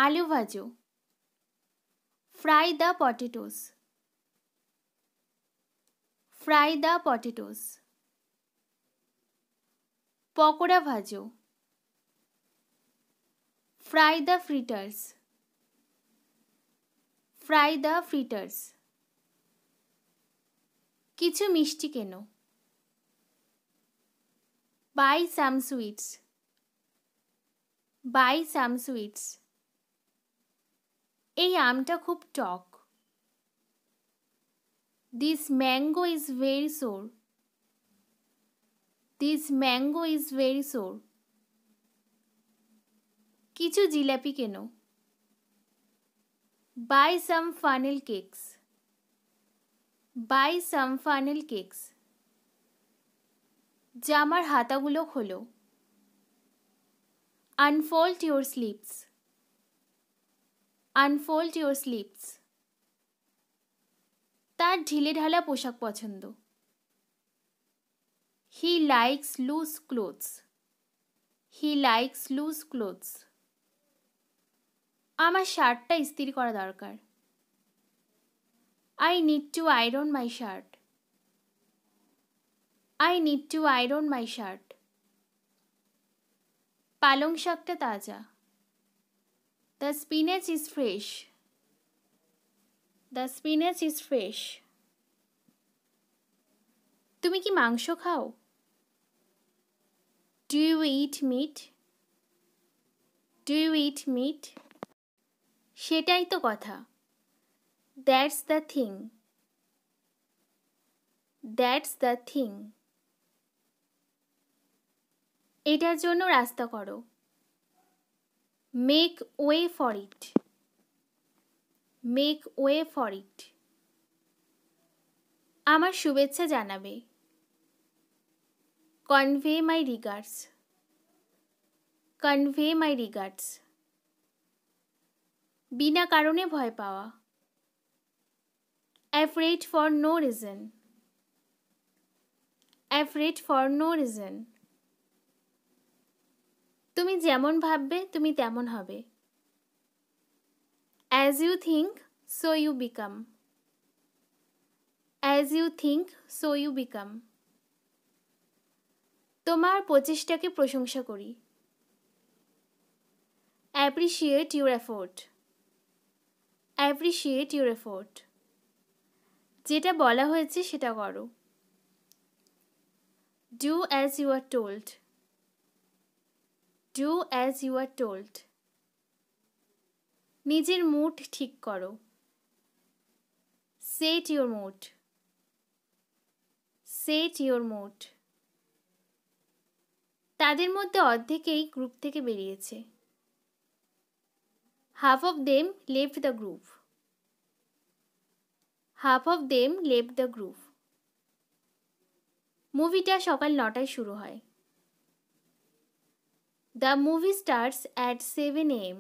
আলু ভাজো। Fry the potatoes. Fry the potatoes. Pakora ভাজো। Fry the fritters. Fry the fritters. কিছু মিষ্টি কেনো। Buy some sweets. Buy some sweets. এই আমটা খুব টক। This mango is very sour. This mango is very sour. কিছু জিলাপি কেনো। Buy some funnel cakes. Buy some funnel cakes. জামার হাতাগুলো খোলো। Unfold your sleeves. Unfold your sleeves. তার ঢিলেঢালা পোশাক পছন্দ। He likes loose clothes. He likes loose clothes. আমার শার্টটা ইস্ত্রি করা দরকার। I need to iron my shirt. I need to iron my shirt. পালং শাকটা তাজা। The spinach is fresh. The spinach is fresh. তুমি কি মাংস খাও? Do you eat meat? Do you eat meat? সেটাই তো কথা। That's the thing. That's the thing. এটার জন্য রাস্তা করো। Make way for it. Make way for it. আমার শুভেচ্ছা জানাবে। Convey my regards. Convey my regards. বিনা কারণে ভয় পাওয়া। Afraid for no reason. Afraid for no reason. তুমি যেমন ভাববে তুমি তেমন হবে। As you think, so you become. As you think, so you become. তোমার প্রচেষ্টাকে প্রশংসা করি। Appreciate your effort. Appreciate your effort. যেটা বলা হয়েছে সেটা করো। Do as you are told. Do as you are told. নিজের মুড ঠিক করো। Set your mood. Set your mood. তাদের মধ্যে অর্ধেকেই গ্রুপ থেকে বেরিয়েছে। Half of them left the group. Half of them left the group. মুভিটা সকাল 9টায় শুরু হয়। The movie starts at 7 a.m.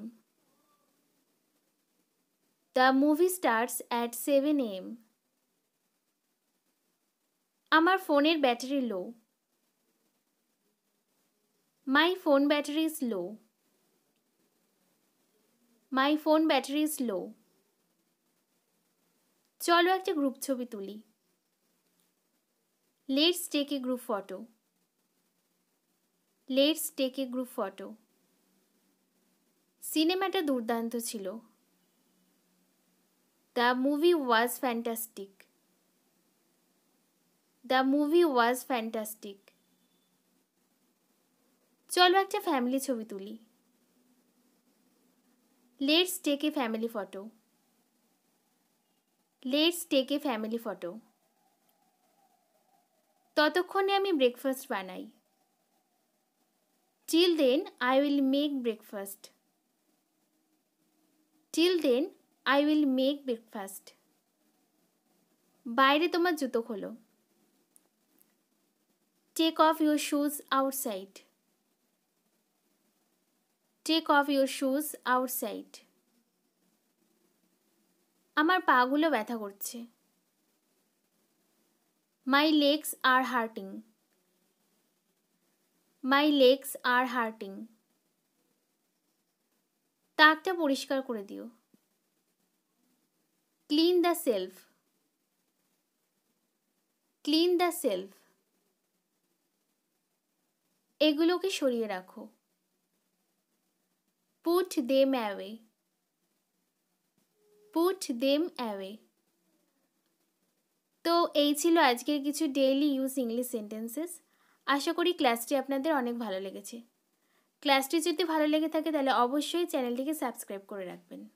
The movie starts at 7 a.m. আমার ফোনের battery low. My phone battery is low. My phone battery is low. চলো একটা group ছবি তুলি। Let's take a group photo. Let's take a group photo. সিনেমাটা দুর্দান্ত ছিল। The movie was fantastic. The movie was fantastic. চলো একটা family ছবি তুলি। Let's take a family photo. Let's take a family photo. ততক্ষণে আমি ব্রেকফাস্ট বানাই। Till then I will make breakfast. Till then I will make breakfast. বাইরে তোমার জুতো খোলো। Take off your shoes outside. Take off your shoes outside. আমার পাগুলো ব্যথা করছে। My legs are hurting. My legs are hurting. তাকটা পরিষ্কার করে দিও। Clean the self. Clean the self. এগুলোকে সরিয়ে রাখো। Put them away. Put them away. তো এই ছিল আজকের কিছু ডেইলি ইউজ ইংলিশ সেন্টেন্সেস। আশা করি ক্লাসটি আপনাদের অনেক ভালো লেগেছে। ক্লাসটি যদি ভালো লেগে থাকে তাহলে অবশ্যই চ্যানেলটিকে সাবস্ক্রাইব করে রাখবেন।